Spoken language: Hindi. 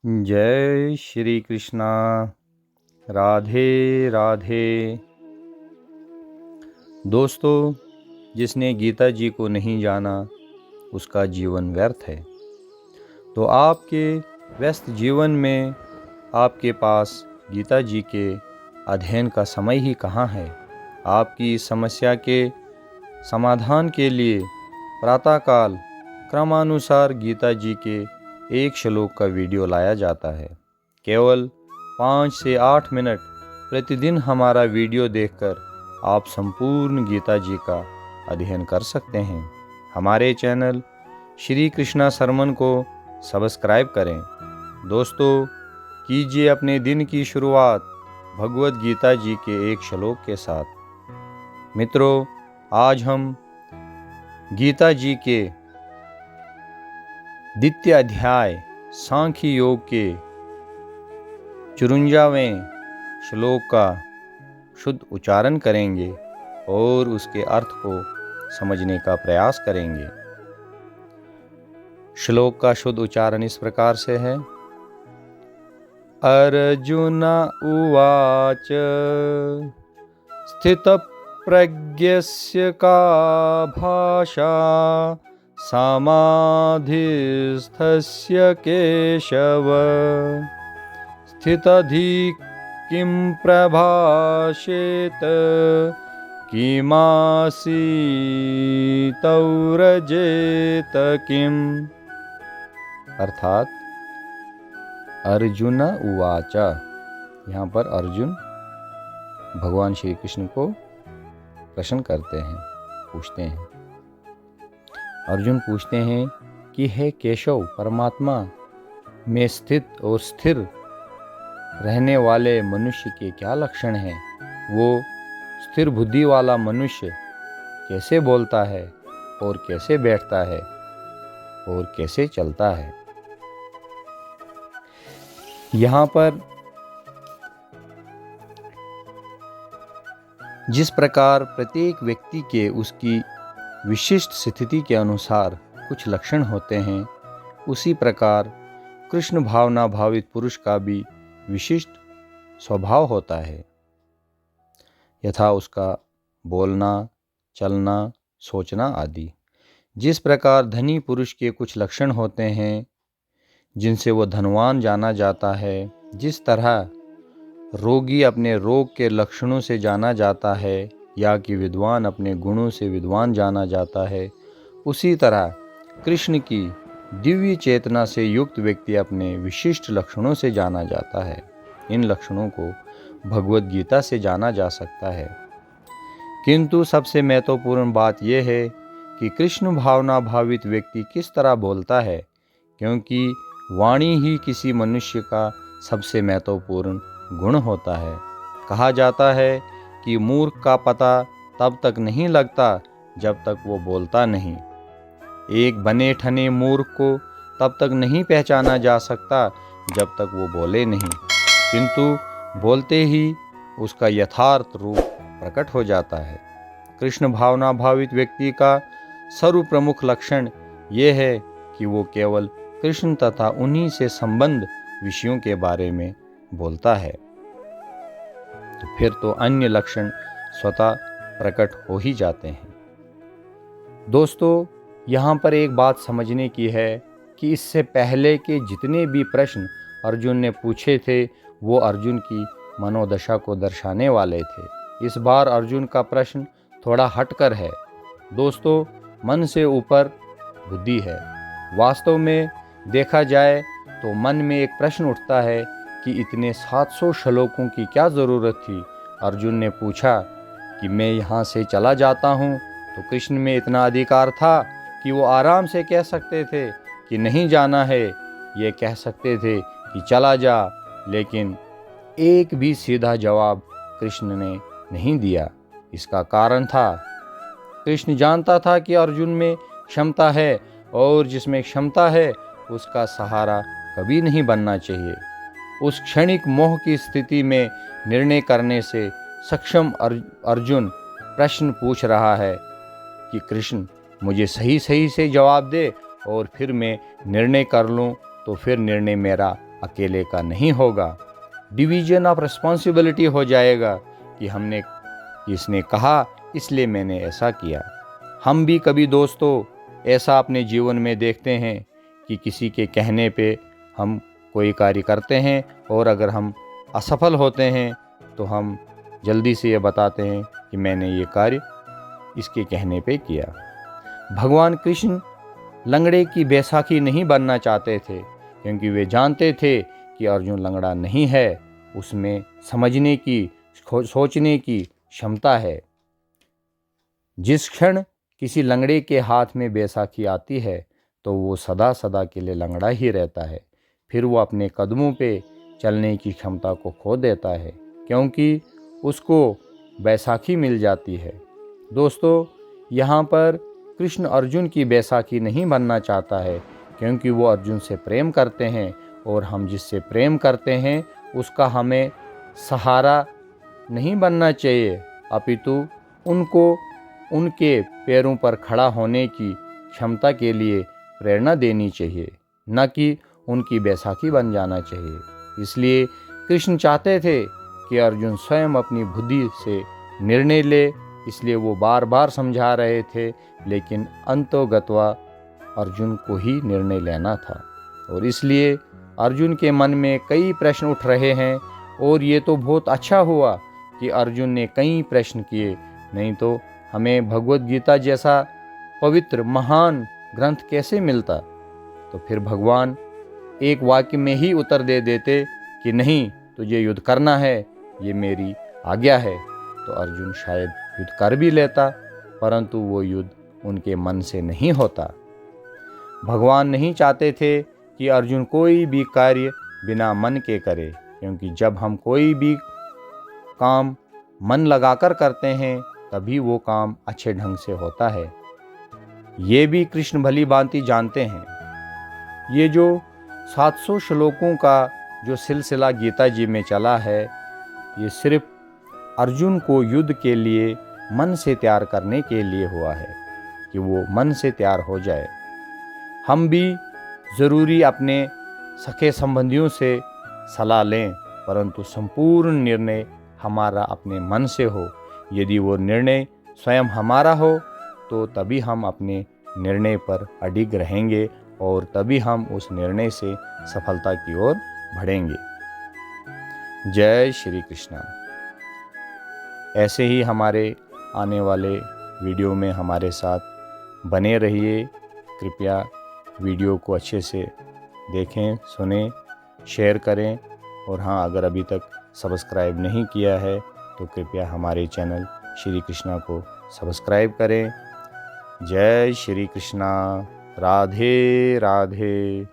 जय श्री कृष्णा। राधे राधे। दोस्तों, जिसने गीता जी को नहीं जाना उसका जीवन व्यर्थ है। तो आपके व्यस्त जीवन में आपके पास गीता जी के अध्ययन का समय ही कहाँ है। आपकी इस समस्या के समाधान के लिए प्रातःकाल क्रमानुसार गीता जी के एक श्लोक का वीडियो लाया जाता है। केवल 5 से 8 मिनट प्रतिदिन हमारा वीडियो देखकर आप संपूर्ण गीता जी का अध्ययन कर सकते हैं। हमारे चैनल श्री कृष्णा सरमन को सब्सक्राइब करें। दोस्तों, कीजिए अपने दिन की शुरुआत भगवत गीता जी के एक श्लोक के साथ। मित्रों, आज हम गीता जी के द्वितीय अध्याय सांख्य योग के 54वें श्लोक का शुद्ध उच्चारण करेंगे और उसके अर्थ को समझने का प्रयास करेंगे। श्लोक का शुद्ध उच्चारण इस प्रकार से है। अर्जुन उवाच स्थितप्रज्ञस्य का भाषा समाधिस्थस्य केशव स्थितधि किं प्रभाषेत किमासीतौरजेत किम्। अर्थात अर्जुन उवाच, यहाँ पर अर्जुन भगवान श्री कृष्ण को प्रश्न करते हैं, पूछते हैं। अर्जुन पूछते हैं कि हे केशव, परमात्मा में स्थित और स्थिर रहने वाले मनुष्य के क्या लक्षण हैं? वो स्थिर बुद्धि वाला मनुष्य कैसे बोलता है और कैसे बैठता है और कैसे चलता है? यहाँ पर जिस प्रकार प्रत्येक व्यक्ति के उसकी विशिष्ट स्थिति के अनुसार कुछ लक्षण होते हैं, उसी प्रकार कृष्ण भावना भावित पुरुष का भी विशिष्ट स्वभाव होता है। यथा उसका बोलना, चलना, सोचना आदि। जिस प्रकार धनी पुरुष के कुछ लक्षण होते हैं जिनसे वो धनवान जाना जाता है, जिस तरह रोगी अपने रोग के लक्षणों से जाना जाता है या कि विद्वान अपने गुणों से विद्वान जाना जाता है, उसी तरह कृष्ण की दिव्य चेतना से युक्त व्यक्ति अपने विशिष्ट लक्षणों से जाना जाता है। इन लक्षणों को भगवत गीता से जाना जा सकता है। किंतु सबसे महत्वपूर्ण बात यह है कि कृष्ण भावना भावित व्यक्ति किस तरह बोलता है, क्योंकि वाणी ही किसी मनुष्य का सबसे महत्वपूर्ण गुण होता है। कहा जाता है कि मूर्ख का पता तब तक नहीं लगता जब तक वो बोलता नहीं। एक बने ठने मूर्ख को तब तक नहीं पहचाना जा सकता जब तक वो बोले नहीं, किंतु बोलते ही उसका यथार्थ रूप प्रकट हो जाता है। कृष्ण भावना भावित व्यक्ति का सर्वप्रमुख लक्षण ये है कि वो केवल कृष्ण तथा उन्हीं से संबंध विषयों के बारे में बोलता है। तो फिर तो अन्य लक्षण स्वतः प्रकट हो ही जाते हैं। दोस्तों, यहाँ पर एक बात समझने की है कि इससे पहले के जितने भी प्रश्न अर्जुन ने पूछे थे वो अर्जुन की मनोदशा को दर्शाने वाले थे। इस बार अर्जुन का प्रश्न थोड़ा हटकर है। दोस्तों, मन से ऊपर बुद्धि है। वास्तव में देखा जाए तो मन में एक प्रश्न उठता है कि इतने 700 श्लोकों की क्या ज़रूरत थी। अर्जुन ने पूछा कि मैं यहाँ से चला जाता हूँ, तो कृष्ण में इतना अधिकार था कि वो आराम से कह सकते थे कि नहीं जाना है, ये कह सकते थे कि चला जा, लेकिन एक भी सीधा जवाब कृष्ण ने नहीं दिया। इसका कारण था, कृष्ण जानता था कि अर्जुन में क्षमता है और जिसमें क्षमता है उसका सहारा कभी नहीं बनना चाहिए। उस क्षणिक मोह की स्थिति में निर्णय करने से सक्षम अर्जुन प्रश्न पूछ रहा है कि कृष्ण मुझे सही सही से जवाब दे और फिर मैं निर्णय कर लूँ, तो फिर निर्णय मेरा अकेले का नहीं होगा। डिवीजन ऑफ रिस्पॉन्सिबिलिटी हो जाएगा कि इसने कहा इसलिए मैंने ऐसा किया। हम भी कभी दोस्तों ऐसा अपने जीवन में देखते हैं कि किसी के कहने पे हम कोई कार्य करते हैं और अगर हम असफल होते हैं तो हम जल्दी से ये बताते हैं कि मैंने ये कार्य इसके कहने पे किया। भगवान कृष्ण लंगड़े की बैसाखी नहीं बनना चाहते थे, क्योंकि वे जानते थे कि अर्जुन लंगड़ा नहीं है, उसमें समझने की, सोचने की क्षमता है। जिस क्षण किसी लंगड़े के हाथ में बैसाखी आती है तो वो सदा सदा के लिए लंगड़ा ही रहता है। फिर वो अपने कदमों पे चलने की क्षमता को खो देता है, क्योंकि उसको बैसाखी मिल जाती है। दोस्तों, यहाँ पर कृष्ण अर्जुन की बैसाखी नहीं बनना चाहता है, क्योंकि वो अर्जुन से प्रेम करते हैं और हम जिससे प्रेम करते हैं उसका हमें सहारा नहीं बनना चाहिए, अपितु उनको उनके पैरों पर खड़ा होने की क्षमता के लिए प्रेरणा देनी चाहिए, न कि उनकी बैसाखी बन जाना चाहिए। इसलिए कृष्ण चाहते थे कि अर्जुन स्वयं अपनी बुद्धि से निर्णय ले, इसलिए वो बार बार समझा रहे थे, लेकिन अंतोगत्वा अर्जुन को ही निर्णय लेना था। और इसलिए अर्जुन के मन में कई प्रश्न उठ रहे हैं, और ये तो बहुत अच्छा हुआ कि अर्जुन ने कई प्रश्न किए, नहीं तो हमें भगवत गीता जैसा पवित्र महान ग्रंथ कैसे मिलता। तो फिर भगवान एक वाक्य में ही उत्तर दे देते कि नहीं, तुझे युद्ध करना है, ये मेरी आज्ञा है, तो अर्जुन शायद युद्ध कर भी लेता, परंतु वो युद्ध उनके मन से नहीं होता। भगवान नहीं चाहते थे कि अर्जुन कोई भी कार्य बिना मन के करे, क्योंकि जब हम कोई भी काम मन लगाकर करते हैं तभी वो काम अच्छे ढंग से होता है। ये भी कृष्ण भली भांति जानते हैं। ये जो 700 श्लोकों का जो सिलसिला गीता जी में चला है, ये सिर्फ अर्जुन को युद्ध के लिए मन से तैयार करने के लिए हुआ है, कि वो मन से तैयार हो जाए। हम भी ज़रूरी अपने सखे संबंधियों से सलाह लें, परंतु संपूर्ण निर्णय हमारा अपने मन से हो। यदि वो निर्णय स्वयं हमारा हो तो तभी हम अपने निर्णय पर अडिग रहेंगे और तभी हम उस निर्णय से सफलता की ओर बढ़ेंगे। जय श्री कृष्णा। ऐसे ही हमारे आने वाले वीडियो में हमारे साथ बने रहिए। कृपया वीडियो को अच्छे से देखें, सुनें, शेयर करें, और हाँ, अगर अभी तक सब्सक्राइब नहीं किया है तो कृपया हमारे चैनल श्री कृष्णा को सब्सक्राइब करें। जय श्री कृष्णा। राधे राधे।